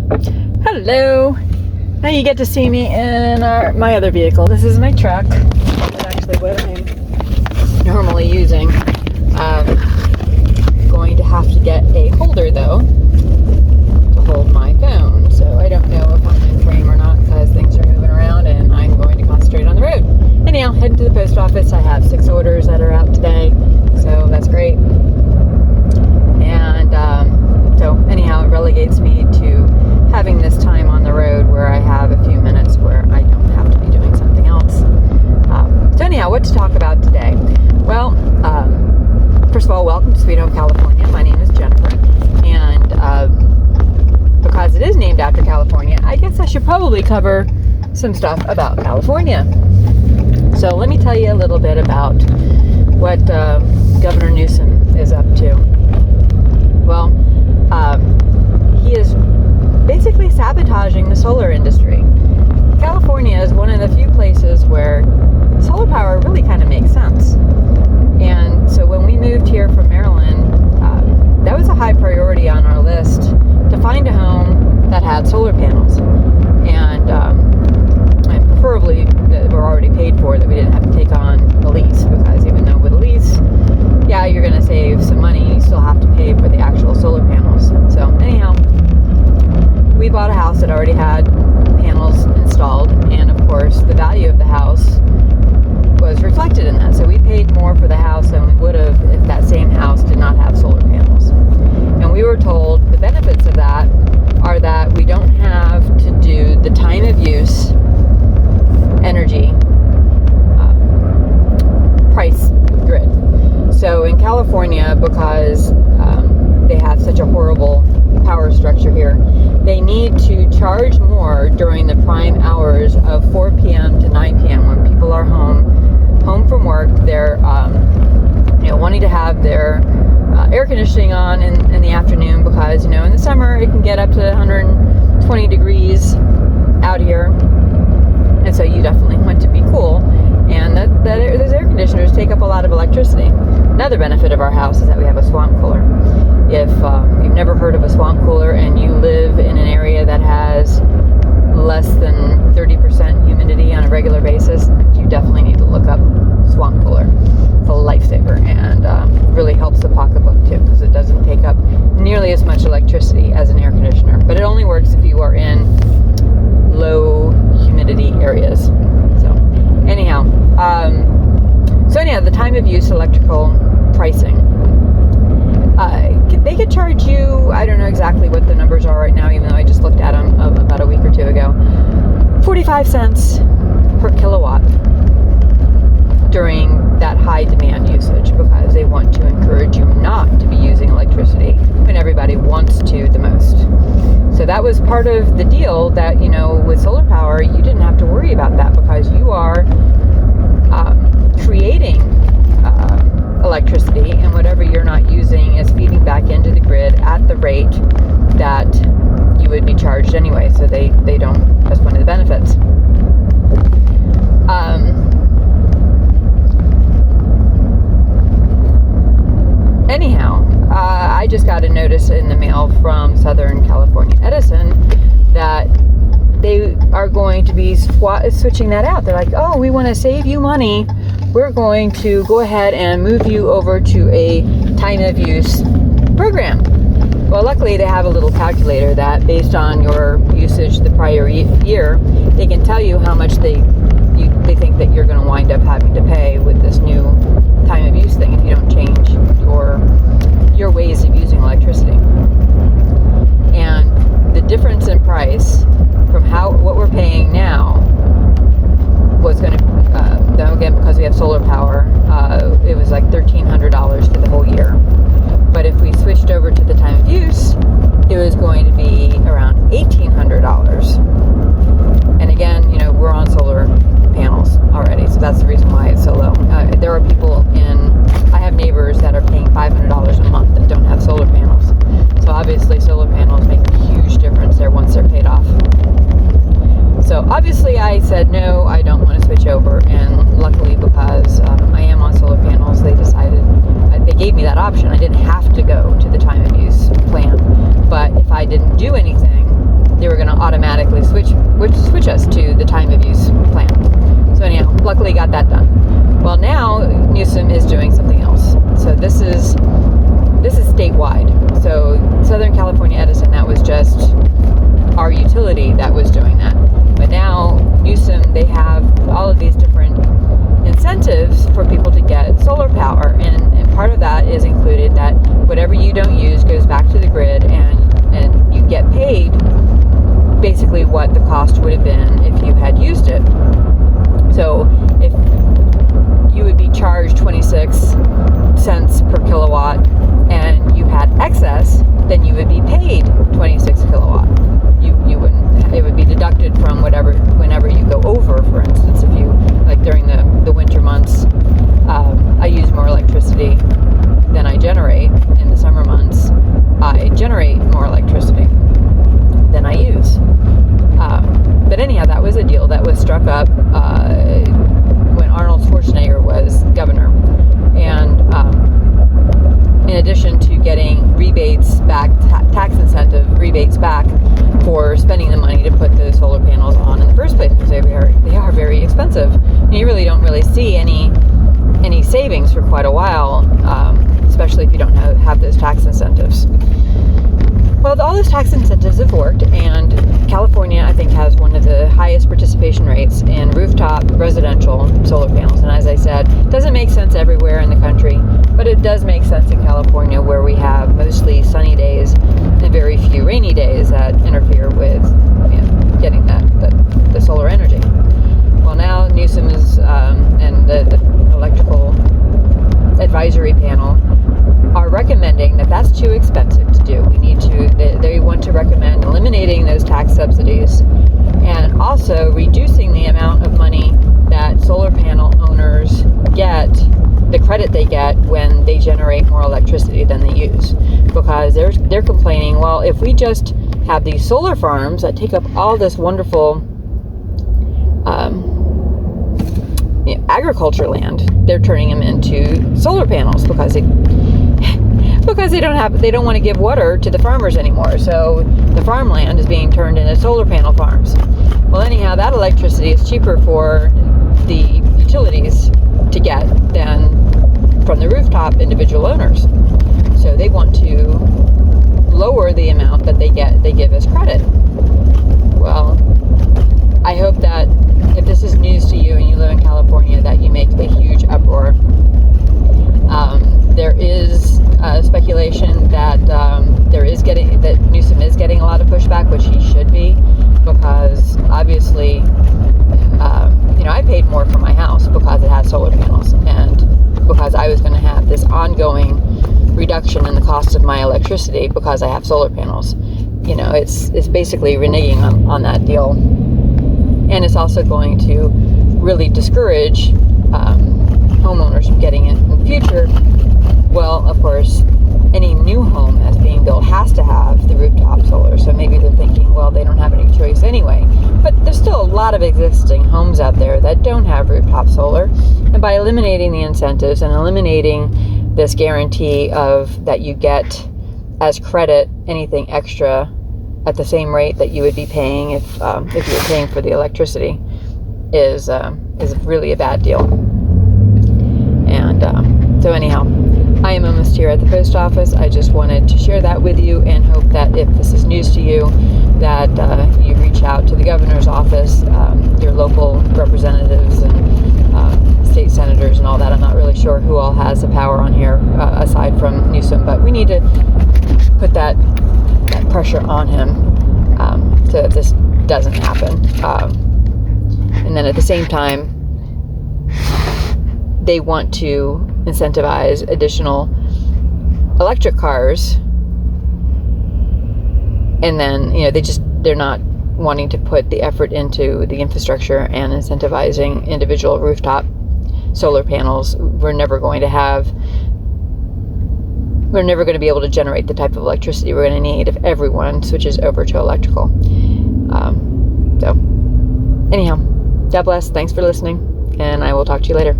Hello. Now you get to see me in my other vehicle. This is my truck. That's actually what I'm normally using. Going to have to get a holder though to hold my phone. So I don't know if I'm in frame or not because things are moving around and I'm going to concentrate on the road. Anyhow, heading to the post office. I have 6 orders that are out today, so that's great. And so anyhow, it relegates me to having this time on the road where I have a few minutes where I don't have to be doing something else. So anyhow, what to talk about today? Well, first of all, welcome to Sweet Home, California. My name is Jennifer, and because it is named after California, I guess I should probably cover some stuff about California. So let me tell you a little bit about what Governor Newsom is up to. Well, he is basically sabotaging the solar industry. California is one of the few places where solar power really kind of makes sense. And so when we moved here from Maryland, that was a high priority on our list to find a home that had solar panels. And preferably that were already paid for, that we didn't have to take on a lease, because even though with a lease, yeah, you're going to save some money, you still have to pay for the actual solar panels. So anyhow, we bought a house that already had panels installed, and of course the value of the house was reflected in that. So we paid more for the house than we would have if that same house did not have solar panels. And we were told the benefits of that are that we don't have to do the time of use energy price grid. So in California, because they have such a horrible power structure here, they need to charge more during the prime hours of 4 p.m. to 9 p.m. when people are home from work. They're wanting to have their air conditioning on in the afternoon, because in the summer it can get up to 120 degrees out here, and so you definitely want to be cool, and those air conditioners take up a lot of electricity. Another benefit of our house is that we have a swamp cooler. If you've never heard of a swamp cooler and you live in an area that has less than 30% humidity on a regular basis, you definitely need to look up swamp cooler. It's a lifesaver, and really helps the pocketbook too, because it doesn't take up nearly as much electricity as an air conditioner. But it only works if you are in low humidity areas. So anyhow, the time of use electrical pricing. They could charge you, I don't know exactly what the numbers are right now, even though I just looked at them about a week or two ago, 45 cents per kilowatt during that high demand usage, because they want to encourage you not to be using electricity when everybody wants to the most. So that was part of the deal, that with solar power you didn't have to worry about that, because you are creating electricity, and whatever you're not using is feeding back into the grid at the rate that you would be charged anyway. So they don't, that's one of the benefits. Anyhow, I just got a notice in the mail from Southern California Edison that they are going to be switching that out. They're like, oh, we want to save you money. We're going to go ahead and move you over to a time of use program. Well, luckily they have a little calculator that, based on your usage the prior year, they can tell you how much they think that you're going to wind up having to pay with this new time of use thing if you don't change your ways of using electricity. And the difference in price from what we're paying now was going to, then again, because we have solar power, it was like $1,300 for the whole year. But if we switched over to the time of use, it was going to be around $1,800. And again, we're on solar panels already, so that's the reason why it's so low. There are people I have neighbors that are paying $500 a month that don't have solar panels. So obviously solar panels make a huge difference there once they're paid off. So obviously I said, no, I don't want to switch over, and luckily, because I am on solar panels, they gave me that option. I didn't have to go to the time of use plan, but if I didn't do anything, they were going to automatically switch us to the time of use plan. So anyhow, luckily got that done. Well, now Newsom is doing something else. So this is statewide. So Southern California Edison, that was just our utility that was doing that. But now Newsom, they have all of these different incentives for people to get solar power, and part of that is included that whatever you don't use goes back to the grid, and you get paid basically what the cost would have been if you had used it. So if you would be charged 26 cents per kilowatt and you had excess, then you would be paid 26 kilowatt. You wouldn't, it would be deducted from whenever you go over. For instance, if you, like during the winter months, I use more electricity than I generate. In the summer months, I generate more electricity than I use. But anyhow, that was a deal that was struck up when Arnold Schwarzenegger was governor. And in addition to getting rebates back, tax incentive rebates back for spending the money to put the solar panels on in the first place, because they are very expensive. And you really don't see any savings for quite a while, especially if you don't have those tax incentives. Well, all those tax incentives have worked, and California, I think, has one of the highest participation rates in rooftop residential solar panels. And as I said, it doesn't make sense everywhere in the country, but it does make sense in California, where we have mostly sunny days and very few rainy days that interfere with getting the solar energy. Well, now Newsom is and the electrical advisory panel are recommending that that's too expensive to do. They want to recommend eliminating those tax subsidies and also reducing the amount of money that solar panel owners get, the credit they get when they generate more electricity than they use. Because they're complaining, well, if we just have these solar farms that take up all this wonderful agriculture land, they're turning them into solar panels because they don't want to give water to the farmers anymore. So the farmland is being turned into solar panel farms. Well, anyhow, that electricity is cheaper for the utilities to get than from the rooftop individual owners. So they want to lower the amount that they give as credit. Well, I hope that if this is news to you and you live in California, that you make a huge uproar. There is speculation that that Newsom is getting a lot of pushback, which he should be, because obviously, I paid more for my house because it has solar panels, and because I was going to have this ongoing reduction in the cost of my electricity because I have solar panels. It's basically reneging on that deal, and it's also going to really discourage homeowners from getting it in the future. Well, of course, any new home that's being built has to have the rooftop solar, so maybe they're thinking, well, they don't have any choice anyway. But there's still a lot of existing homes out there that don't have rooftop solar, and by eliminating the incentives and eliminating this guarantee of that you get as credit anything extra at the same rate that you would be paying if you were paying for the electricity is really a bad deal. And so anyhow, I am almost here at the post office. I just wanted to share that with you and hope that if this is news to you, that you reach out to the governor's office, your local representatives and state senators and all that. I'm not really sure who all has the power on here aside from Newsom, but we need to put that pressure on him so that this doesn't happen. And then at the same time, they want to incentivize additional electric cars, and then they're not wanting to put the effort into the infrastructure and incentivizing individual rooftop solar panels. We're never going to be able to generate the type of electricity we're going to need if everyone switches over to electrical. So anyhow, God bless. Thanks for listening, and I will talk to you later.